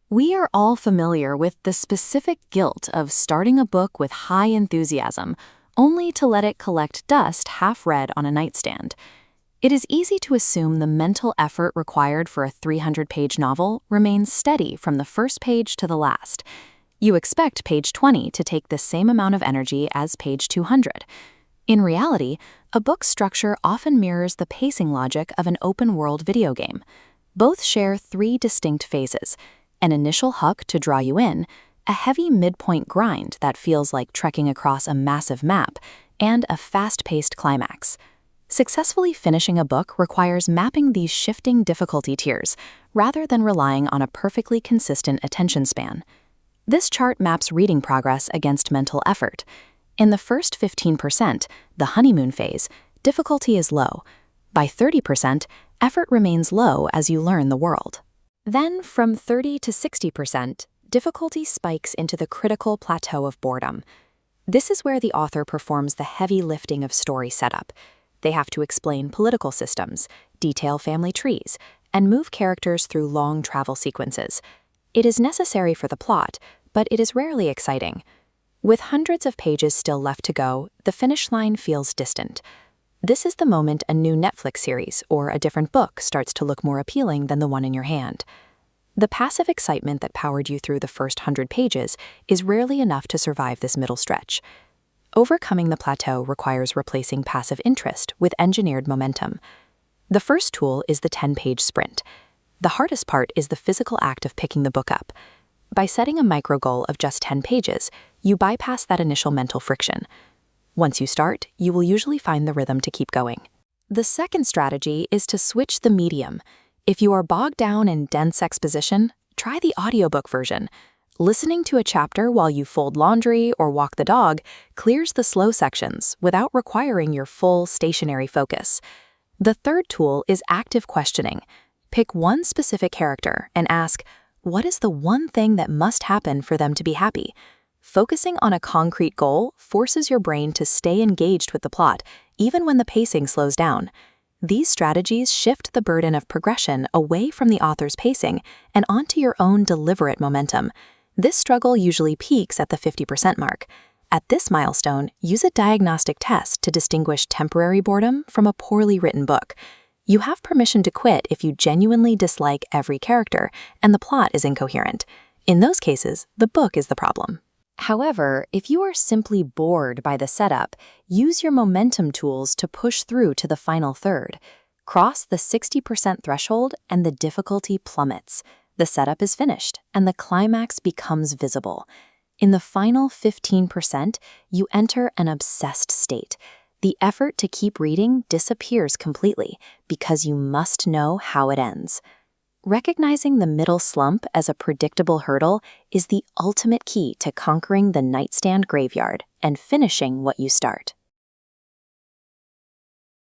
We are all familiar with the specific guilt of starting a book with high enthusiasm, only to let it collect dust half-read on a nightstand. It is easy to assume the mental effort required for a 300-page novel remains steady from the first page to the last. You expect page 20 to take the same amount of energy as page 200. In reality, a book's structure often mirrors the pacing logic of an open-world video game. Both share three distinct phases: an initial hook to draw you in, a heavy midpoint grind that feels like trekking across a massive map, and a fast-paced climax. Successfully finishing a book requires mapping these shifting difficulty tiers, rather than relying on a perfectly consistent attention span. This chart maps reading progress against mental effort. In the first 15%, the honeymoon phase, difficulty is low. By 30%, effort remains low as you learn the world. Then, from 30 to 60%, difficulty spikes into the critical plateau of boredom. This is where the author performs the heavy lifting of story setup. They have to explain political systems, detail family trees, and move characters through long travel sequences. It is necessary for the plot, but it is rarely exciting. With hundreds of pages still left to go, the finish line feels distant. This is the moment a new Netflix series or a different book starts to look more appealing than the one in your hand. The passive excitement that powered you through the first 100 pages is rarely enough to survive this middle stretch. Overcoming the plateau requires replacing passive interest with engineered momentum. The first tool is the 10-page sprint. The hardest part is the physical act of picking the book up. By setting a micro goal of just 10 pages, you bypass that initial mental friction. Once you start, you will usually find the rhythm to keep going. The second strategy is to switch the medium. If you are bogged down in dense exposition, try the audiobook version. Listening to a chapter while you fold laundry or walk the dog clears the slow sections without requiring your full stationary focus. The third tool is active questioning. Pick one specific character and ask, what is the one thing that must happen for them to be happy? Focusing on a concrete goal forces your brain to stay engaged with the plot, even when the pacing slows down. These strategies shift the burden of progression away from the author's pacing and onto your own deliberate momentum. This struggle usually peaks at the 50% mark. At this milestone, use a diagnostic test to distinguish temporary boredom from a poorly written book. You have permission to quit if you genuinely dislike every character and the plot is incoherent. In those cases, the book is the problem. However, if you are simply bored by the setup, use your momentum tools to push through to the final third. Cross the 60% threshold and the difficulty plummets. The setup is finished and the climax becomes visible. In the final 15%, you enter an obsessed state. The effort to keep reading disappears completely because you must know how it ends. Recognizing the middle slump as a predictable hurdle is the ultimate key to conquering the nightstand graveyard and finishing what you start.